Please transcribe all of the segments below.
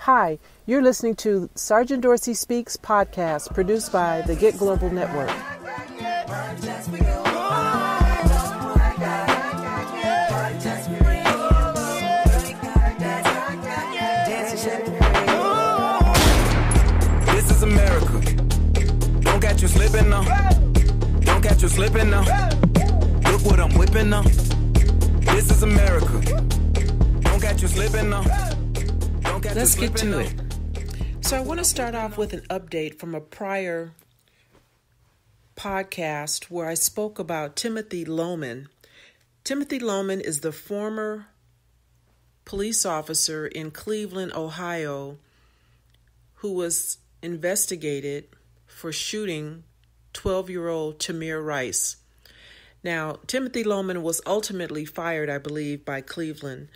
Hi, you're listening to Sergeant Dorsey Speaks podcast, produced by the Get Global Network. This is America. Don't catch you slipping now. Don't catch you slipping now. Look what I'm whipping now. This is America. Don't catch you slipping now. Let's get to it. So I want to start off with an update from a prior podcast where I spoke about Timothy Loehmann. Timothy Loehmann is the former police officer in Cleveland, Ohio, who was investigated for shooting 12-year-old Tamir Rice. Now, Timothy Loehmann was ultimately fired, I believe, by Cleveland.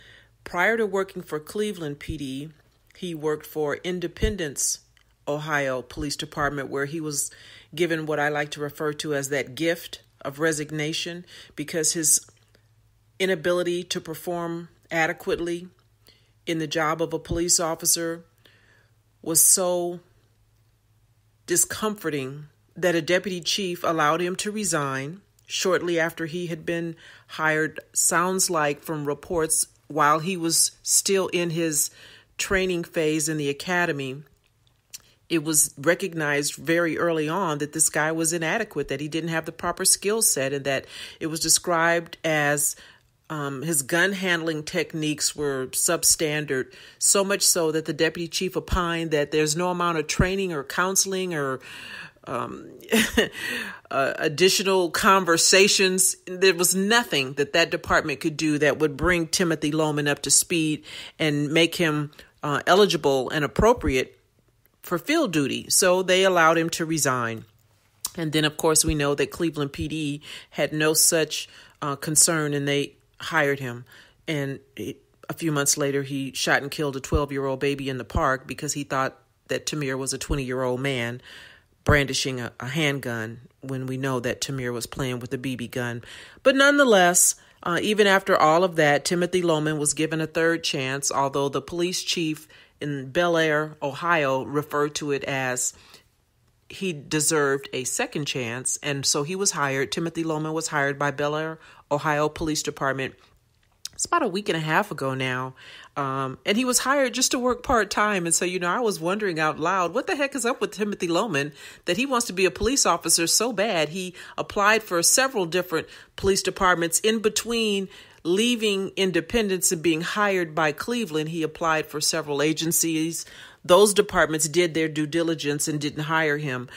Prior to working for Cleveland PD, he worked for Independence, Ohio Police Department, where he was given what I like to refer to as that gift of resignation because his inability to perform adequately in the job of a police officer was so discomforting that a deputy chief allowed him to resign shortly after he had been hired, sounds like from reports, while he was still in his training phase in the academy. It was recognized very early on that this guy was inadequate, that he didn't have the proper skill set, and that it was described as his gun handling techniques were substandard, so much so that the deputy chief opined that there's no amount of training or counseling or additional conversations. There was nothing that department could do that would bring Timothy Loehmann up to speed and make him eligible and appropriate for field duty. So they allowed him to resign. And then, of course, we know that Cleveland PD had no such concern, and they hired him. And a few months later, he shot and killed a 12-year-old baby in the park because he thought that Tamir was a 20-year-old man brandishing a handgun, when we know that Tamir was playing with a BB gun. But nonetheless, even after all of that, Timothy Loehmann was given a third chance, although the police chief in Bel Air, Ohio, referred to it as he deserved a second chance. And so he was hired. Timothy Loehmann was hired by Bel Air, Ohio Police Department. It's about a week and a half ago now. And he was hired just to work part-time. And so, I was wondering out loud, what the heck is up with Timothy Loehmann that he wants to be a police officer so bad? He applied for several different police departments in between leaving Independence and being hired by Cleveland. He applied for several agencies. Those departments did their due diligence and didn't hire him.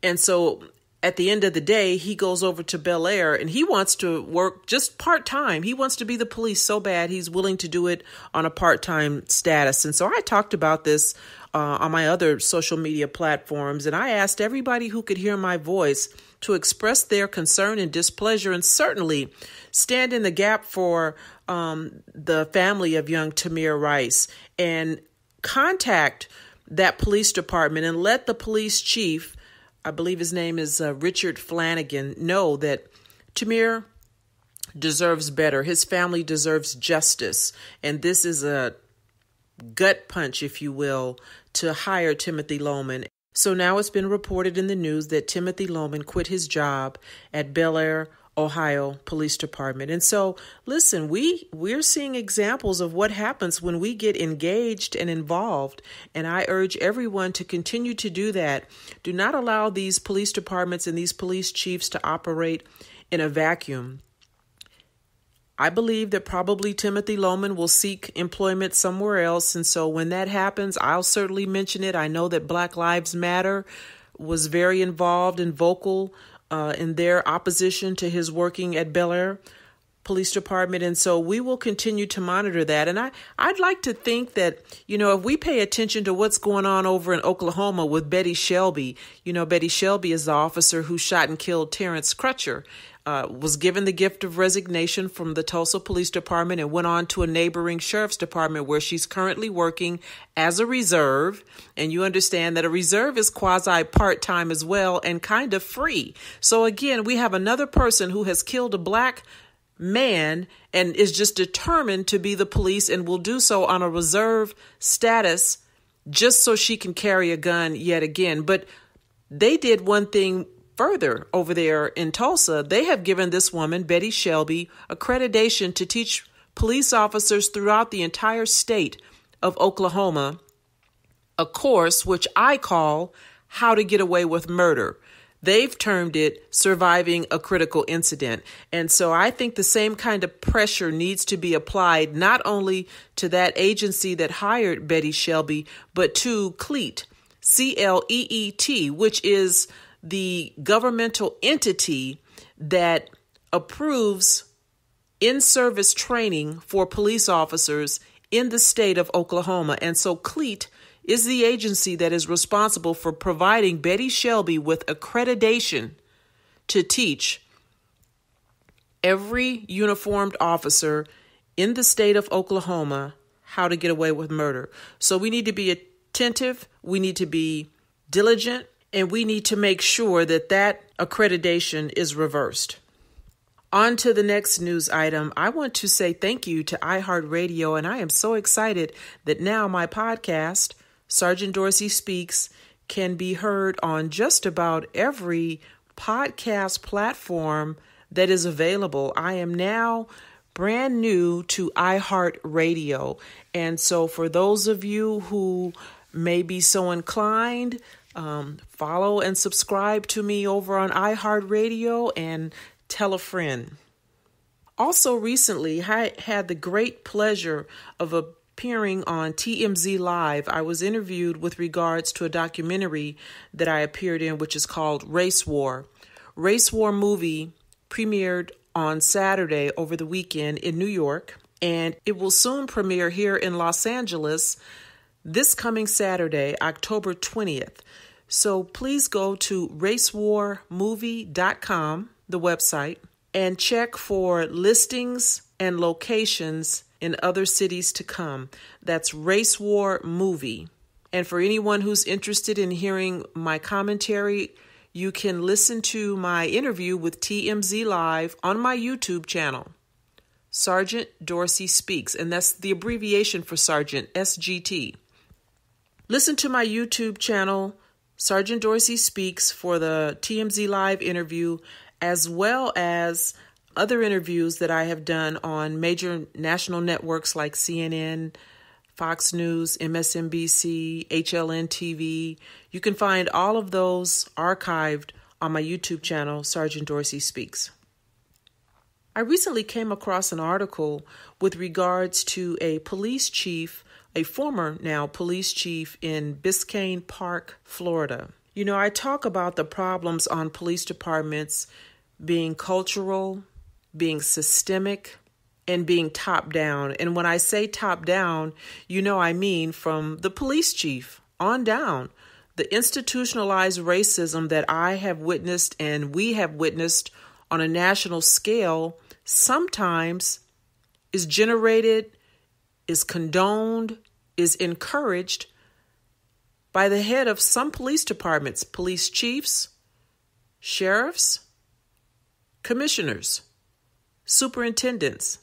And so at the end of the day, he goes over to Bel Air and he wants to work just part-time. He wants to be the police so bad he's willing to do it on a part-time status. And so I talked about this on my other social media platforms, and I asked everybody who could hear my voice to express their concern and displeasure, and certainly stand in the gap for the family of young Tamir Rice, and contact that police department and let the police chief, I believe his name is Richard Flanagan, know that Tamir deserves better. His family deserves justice. And this is a gut punch, if you will, to hire Timothy Loehmann. So now it's been reported in the news that Timothy Loehmann quit his job at Bel Air, Ohio Police Department. And so, listen, we're seeing examples of what happens when we get engaged and involved. And I urge everyone to continue to do that. Do not allow these police departments and these police chiefs to operate in a vacuum. I believe that probably Timothy Loehmann will seek employment somewhere else. And so when that happens, I'll certainly mention it. I know that Black Lives Matter was very involved and vocal in their opposition to his working at Bel Air Police Department. And so we will continue to monitor that. And I'd like to think that, if we pay attention to what's going on over in Oklahoma with Betty Shelby, Betty Shelby is the officer who shot and killed Terrence Crutcher, was given the gift of resignation from the Tulsa Police Department and went on to a neighboring sheriff's department where she's currently working as a reserve. And you understand that a reserve is quasi part-time as well and kind of free. So again, we have another person who has killed a black man and is just determined to be the police and will do so on a reserve status just so she can carry a gun yet again. But they did one thing further over there in Tulsa. They have given this woman, Betty Shelby, accreditation to teach police officers throughout the entire state of Oklahoma a course which I call How to Get Away with Murder. They've termed it Surviving a Critical Incident. And so I think the same kind of pressure needs to be applied not only to that agency that hired Betty Shelby, but to CLEAT, CLEET, which is the governmental entity that approves in-service training for police officers in the state of Oklahoma. And so CLEAT is the agency that is responsible for providing Betty Shelby with accreditation to teach every uniformed officer in the state of Oklahoma how to get away with murder. So we need to be attentive, we need to be diligent, and we need to make sure that that accreditation is reversed. On to the next news item. I want to say thank you to iHeartRadio, and I am so excited that now my podcast, Sergeant Dorsey Speaks, can be heard on just about every podcast platform that is available. I am now brand new to iHeartRadio. And so for those of you who may be so inclined, follow and subscribe to me over on iHeartRadio and tell a friend. Also recently, I had the great pleasure of appearing on TMZ Live. I was interviewed with regards to a documentary that I appeared in, which is called Race War. Race War movie premiered on Saturday over the weekend in New York, and it will soon premiere here in Los Angeles this coming Saturday, October 20th. So please go to racewarmovie.com, the website, and check for listings and locations in other cities to come. That's Race War Movie. And for anyone who's interested in hearing my commentary, you can listen to my interview with TMZ Live on my YouTube channel, Sergeant Dorsey Speaks, and that's the abbreviation for Sergeant, SGT. Listen to my YouTube channel, Sergeant Dorsey Speaks, for the TMZ Live interview, as well as other interviews that I have done on major national networks like CNN, Fox News, MSNBC, HLN TV. You can find all of those archived on my YouTube channel, Sergeant Dorsey Speaks. I recently came across an article with regards to a police chief, a former now police chief in Biscayne Park, Florida. You know, I talk about the problems on police departments being cultural, being systemic, and being top down. And when I say top down, you know I mean from the police chief on down. The institutionalized racism that I have witnessed and we have witnessed on a national scale sometimes is generated, is condoned, is encouraged by the head of some police departments, police chiefs, sheriffs, commissioners, superintendents.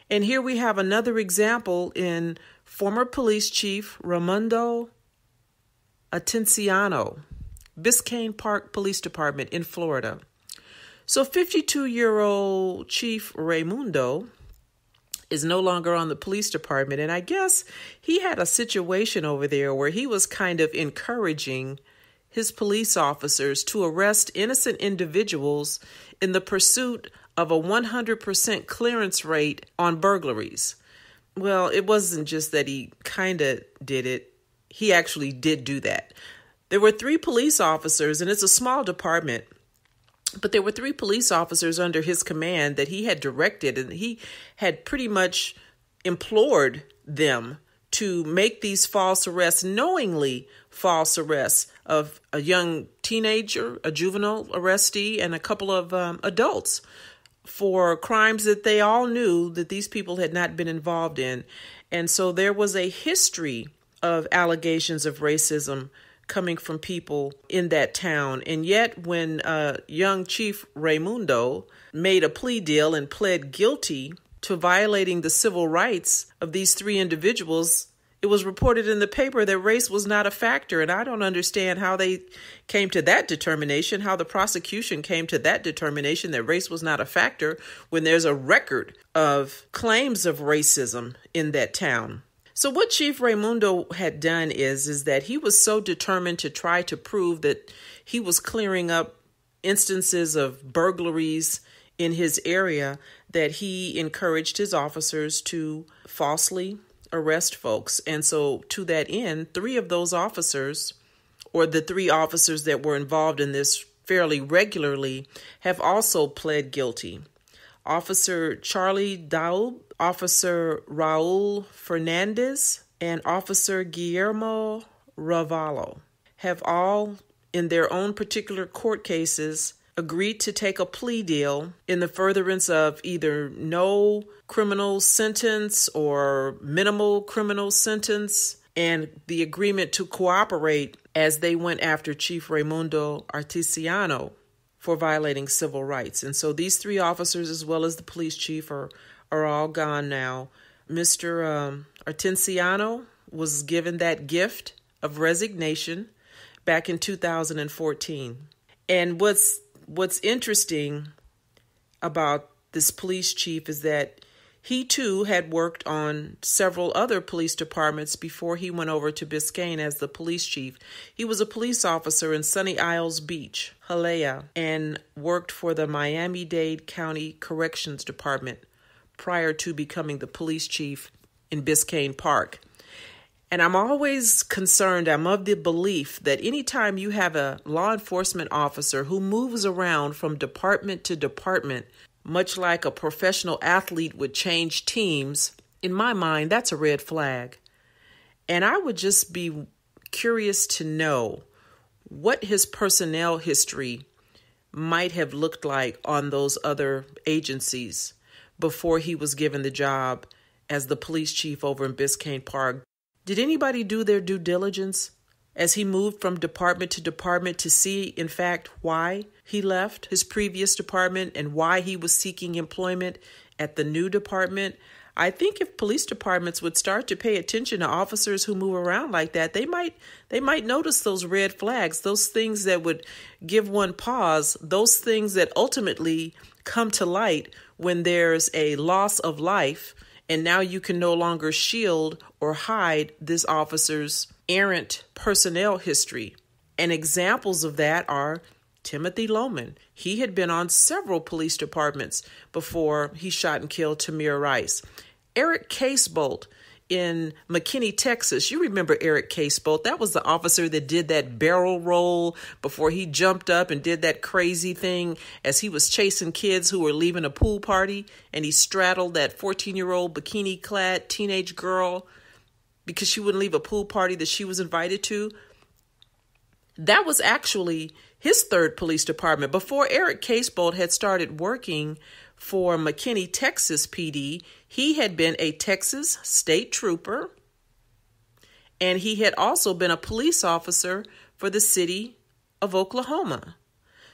And here we have another example in former police chief Raimundo Atenciano, Biscayne Park Police Department in Florida. So 52-year-old Chief Raimundo is no longer on the police department. And I guess he had a situation over there where he was kind of encouraging his police officers to arrest innocent individuals in the pursuit of a 100% clearance rate on burglaries. Well, it wasn't just that he kind of did it. He actually did do that. There were 3 police officers, and it's a small department, but there were 3 police officers under his command that he had directed, and he had pretty much implored them to make these false arrests, knowingly false arrests of a young teenager, a juvenile arrestee, and a couple of adults for crimes that they all knew that these people had not been involved in. And so there was a history of allegations of racism coming from people in that town. And yet when young Chief Raimundo made a plea deal and pled guilty to violating the civil rights of these 3 individuals, it was reported in the paper that race was not a factor. And I don't understand how they came to that determination, how the prosecution came to that determination that race was not a factor when there's a record of claims of racism in that town. So what Chief Raimundo had done is that he was so determined to try to prove that he was clearing up instances of burglaries in his area that he encouraged his officers to falsely arrest folks. And so to that end, 3 of those officers, or the 3 officers that were involved in this fairly regularly, have also pled guilty. Officer Charlie Daub, Officer Raul Fernandez, and Officer Guillermo Ravallo have all, in their own particular court cases, agreed to take a plea deal in the furtherance of either no criminal sentence or minimal criminal sentence, and the agreement to cooperate as they went after Chief Raimundo Arteziano for violating civil rights. And so these 3 officers, as well as the police chief, are all gone now. Mr. Arteziano was given that gift of resignation back in 2014. And what's interesting about this police chief is that he too had worked on several other police departments before he went over to Biscayne as the police chief. He was a police officer in Sunny Isles Beach, Hialeah, and worked for the Miami-Dade County Corrections Department prior to becoming the police chief in Biscayne Park. And I'm always concerned, I'm of the belief that anytime you have a law enforcement officer who moves around from department to department, much like a professional athlete would change teams, in my mind, that's a red flag. And I would just be curious to know what his personnel history might have looked like on those other agencies before he was given the job as the police chief over in Biscayne Park. Did anybody do their due diligence as he moved from department to department to see, in fact, why he left his previous department and why he was seeking employment at the new department? I think if police departments would start to pay attention to officers who move around like that, they might notice those red flags, those things that would give one pause, those things that ultimately come to light when there's a loss of life. And now you can no longer shield or hide this officer's errant personnel history. And examples of that are Timothy Loman. He had been on several police departments before he shot and killed Tamir Rice. Eric Casebolt in McKinney, Texas. You remember Eric Casebolt? That was the officer that did that barrel roll before he jumped up and did that crazy thing as he was chasing kids who were leaving a pool party, and he straddled that 14-year-old bikini-clad teenage girl because she wouldn't leave a pool party that she was invited to. That was actually his 3rd police department. Before Eric Casebolt had started working for McKinney, Texas PD, he had been a Texas state trooper, and he had also been a police officer for the city of Oklahoma.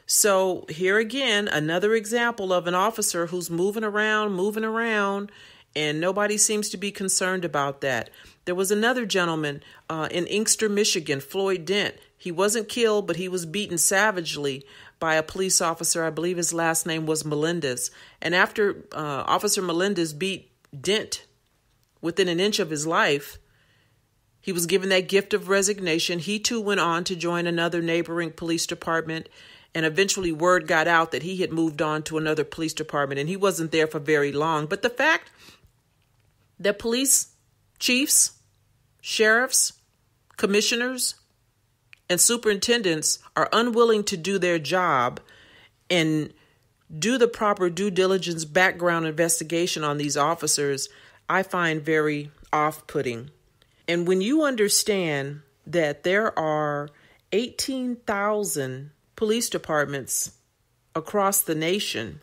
So here again, another example of an officer who's moving around, and nobody seems to be concerned about that. There was another gentleman in Inkster, Michigan, Floyd Dent. He wasn't killed, but he was beaten savagely by a police officer. I believe his last name was Melendez. And after Officer Melendez beat Dent within an inch of his life, he was given that gift of resignation. He too went on to join another neighboring police department, and eventually word got out that he had moved on to another police department, and he wasn't there for very long. But the fact that police chiefs, sheriffs, commissioners, and superintendents are unwilling to do their job and do the proper due diligence background investigation on these officers, I find very off-putting. And when you understand that there are 18,000 police departments across the nation,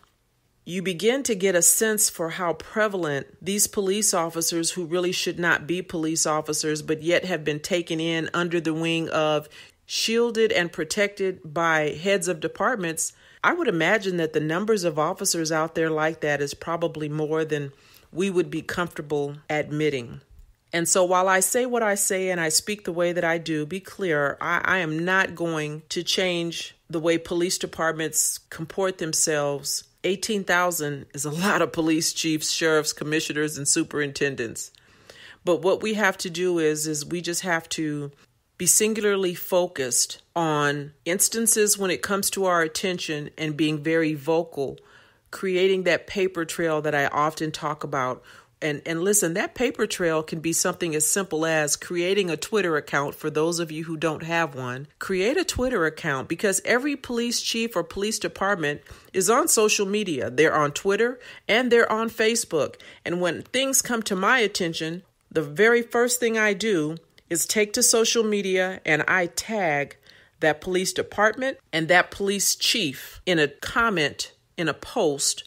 you begin to get a sense for how prevalent these police officers who really should not be police officers, but yet have been taken in under the wing of, shielded and protected by heads of departments. I would imagine that the numbers of officers out there like that is probably more than we would be comfortable admitting. And so while I say what I say and I speak the way that I do, be clear, I am not going to change the way police departments comport themselves. 18,000 is a lot of police chiefs, sheriffs, commissioners, and superintendents. But what we have to do is we just have to be singularly focused on instances when it comes to our attention and being very vocal, creating that paper trail that I often talk about. And listen, that paper trail can be something as simple as creating a Twitter account. For those of you who don't have one, create a Twitter account, because every police chief or police department is on social media. They're on Twitter and they're on Facebook. And when things come to my attention, the very first thing I do is take to social media and I tag that police department and that police chief in a comment, in a post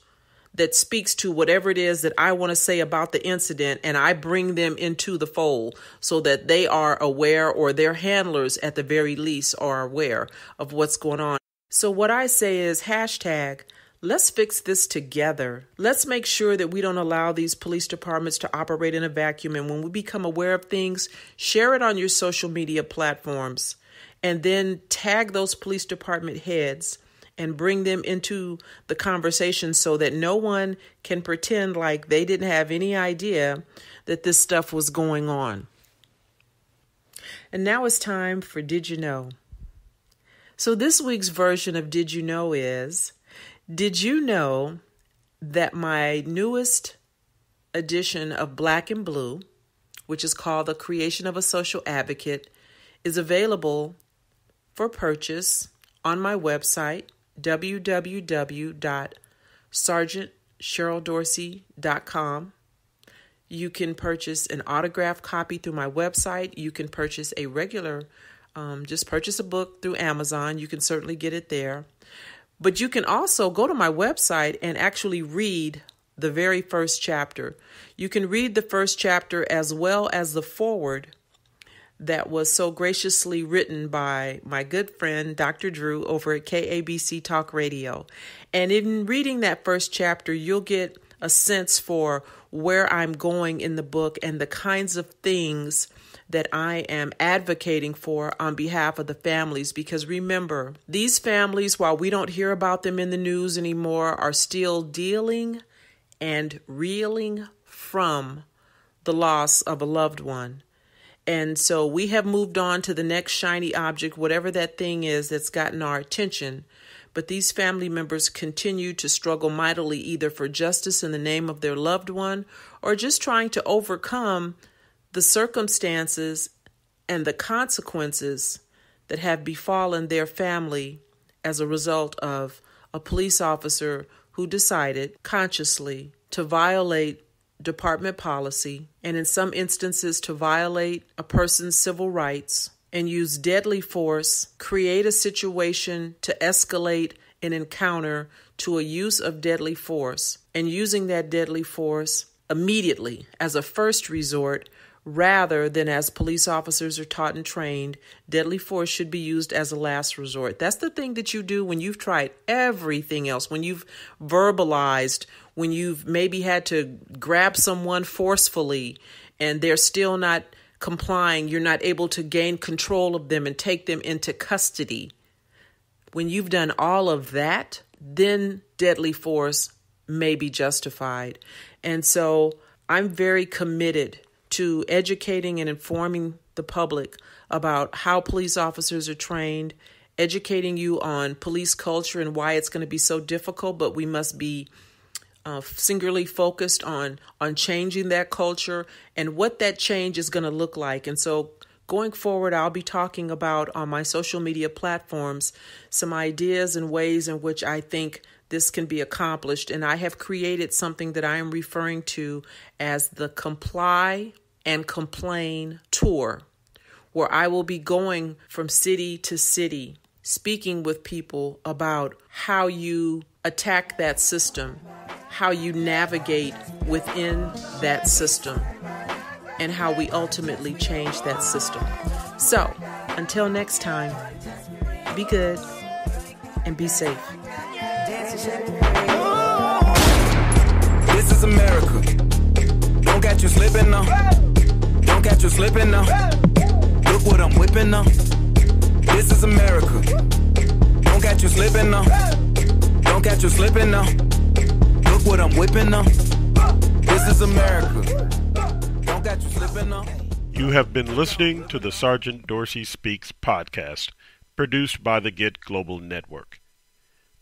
that speaks to whatever it is that I want to say about the incident, and I bring them into the fold so that they are aware, or their handlers at the very least are aware of what's going on. So what I say is hashtag, let's fix this together. Let's make sure that we don't allow these police departments to operate in a vacuum. And when we become aware of things, share it on your social media platforms, and then tag those police department heads and bring them into the conversation so that no one can pretend like they didn't have any idea that this stuff was going on. And now it's time for Did You Know? So this week's version of Did You Know is, did you know that my newest edition of Black and Blue, which is called The Creation of a Social Advocate, is available for purchase on my website, www.sergeantsheryldorsey.com. You can purchase an autographed copy through my website. You can purchase a regular, just purchase a book through Amazon. You can certainly get it there. But you can also go to my website and actually read the very first chapter. You can read the first chapter as well as the foreword that was so graciously written by my good friend, Dr. Drew, over at KABC Talk Radio. And in reading that first chapter, you'll get a sense for where I'm going in the book and the kinds of things that I am advocating for on behalf of the families. Because remember, these families, while we don't hear about them in the news anymore, are still dealing and reeling from the loss of a loved one. And so we have moved on to the next shiny object, whatever that thing is that's gotten our attention. But these family members continue to struggle mightily, either for justice in the name of their loved one or just trying to overcome the circumstances and the consequences that have befallen their family as a result of a police officer who decided consciously to violate department policy, and in some instances to violate a person's civil rights and use deadly force, create a situation to escalate an encounter to a use of deadly force, and using that deadly force immediately as a first resort rather than, as police officers are taught and trained, deadly force should be used as a last resort. That's the thing that you do when you've tried everything else, when you've verbalized, when you've maybe had to grab someone forcefully and they're still not complying, you're not able to gain control of them and take them into custody. When you've done all of that, then deadly force may be justified. And so I'm very committed to educating and informing the public about how police officers are trained, educating you on police culture and why it's going to be so difficult, but we must be singularly focused on changing that culture and what that change is going to look like. And so going forward, I'll be talking about on my social media platforms some ideas and ways in which I think this can be accomplished. And I have created something that I am referring to as the Comply and Complain Tour, where I will be going from city to city, speaking with people about how you attack that system, how you navigate within that system, and how we ultimately change that system. So, until next time, be good and be safe. This is America. Don't catch you slipping now. Don't Don't catch you slipping now. Look what I'm whipping now. This is America. Don't catch you slipping now. Don't catch you slipping now. Look what I'm whipping now. This is America. Don't catch you slipping now. You have been listening to the Sergeant Dorsey Speaks podcast, produced by the Get Global Network.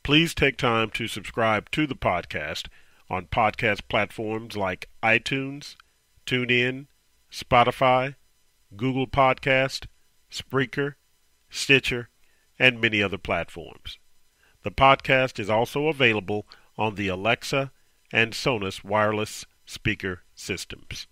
Please take time to subscribe to the podcast on podcast platforms like iTunes, TuneIn, Spotify, Google Podcast, Spreaker, Stitcher, and many other platforms. The podcast is also available on the Alexa and Sonos wireless speaker systems.